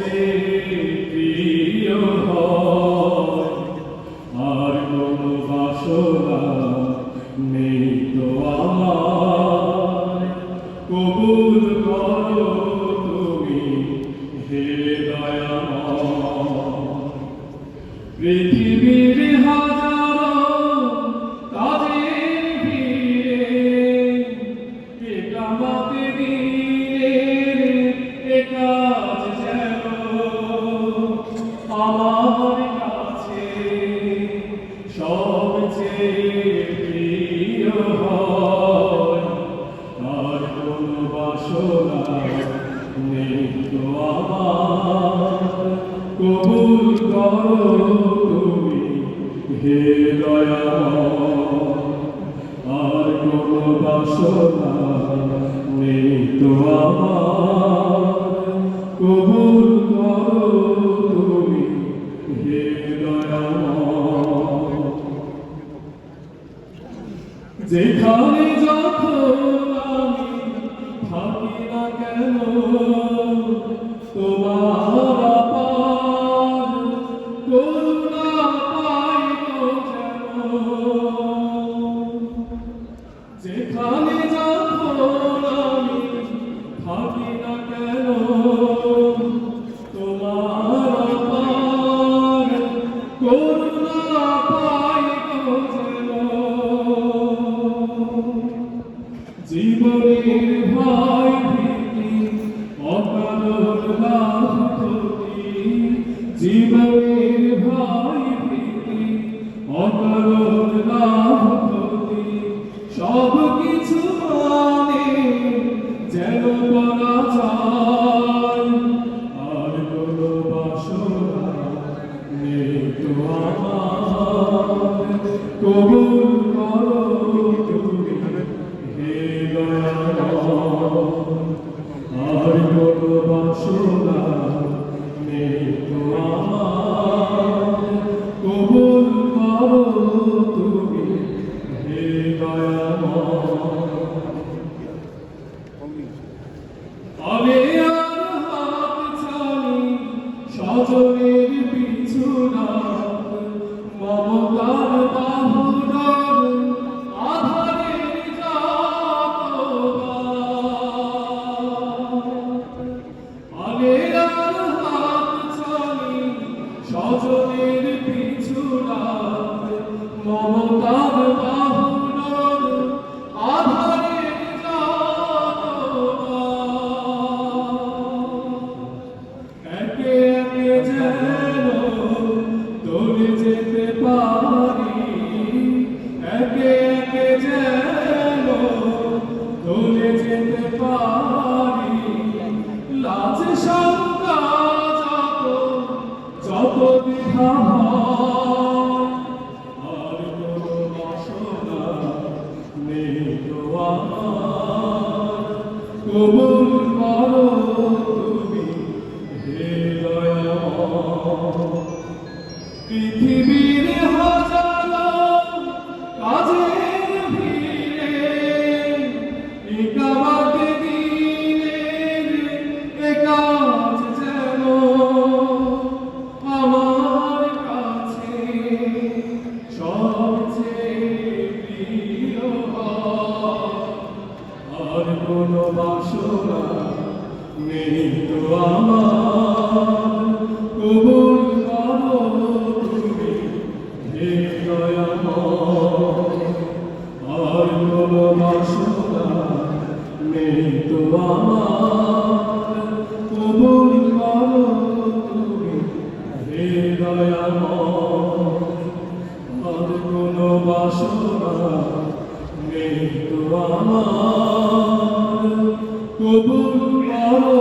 চেয়ে প্রিয় হয়, আর কোনো বাসনা নেই তো আমার। কবুল করো তুমি হে দয়াময়। পৃথিবীর হাজারো কাজের ভিড়ে এ কামাতে দিনের এ কাজ যেন আমার কাছে সবচেয়ে প্রিয় হয়, আর কোনো বাসনা নেই তো আমার। কবুল করো তুমি হে দয়াময়, আর কোনো বাসনা নেই তো আমার। কবুল করো তুমি হে দয়াময়। যেখানে যখন আমি থাকি না কেন তোমার আপার করুণা পাই তো যেন। যেখানে যখন আমি থাকি না কেন তোমার আপার করুণা পাই তো যেন। জীবনের ভয় ভীতি অকারণ লাভ ক্ষতি, জীবনের ভয় ভীতি অকারণ লাভ ক্ষতি, সব কিছু মানে যেন পরাজয়, আর কোনো বাসনা নেই তো আমার। কবুল করো তুমি হে দয়াময়, আর কোনো বাসনা নেই তো আমার। কবুল করো তুমি হে দয়াময়। তবে আর হাত ছানি সজনের পিছু না, মমতার বাহুডোর আধারের তবে আর হাত ছানি সজনের পিছু না, মমতার বাহুডোর আধারের একে একে যেন দৌড়ে যেতে পারি, একে একে যেন দৌড়ে যেতে পারি। লাজ শঙ্কা যত দ্বিধা হয়, আর কোনো বাসনা নেই তো আমার। কবুল করো তুমি হে দয়াময়। পৃথিবীর হাজারো কাজের ভিড়ে এ কামাতে দিনের এ কাজ যেন আমার কাছে সবচেয়ে প্রিয় হয়, আর কোনো বাসনা নেই তো আমার। কবুল করো তুমি হে দয়াময়, আর কোনো বাসনা নেই তো আমার। কবুল করো তুমি হে দয়াময়, আর কোনো বাসনা নেই তো আমার। কবুল করো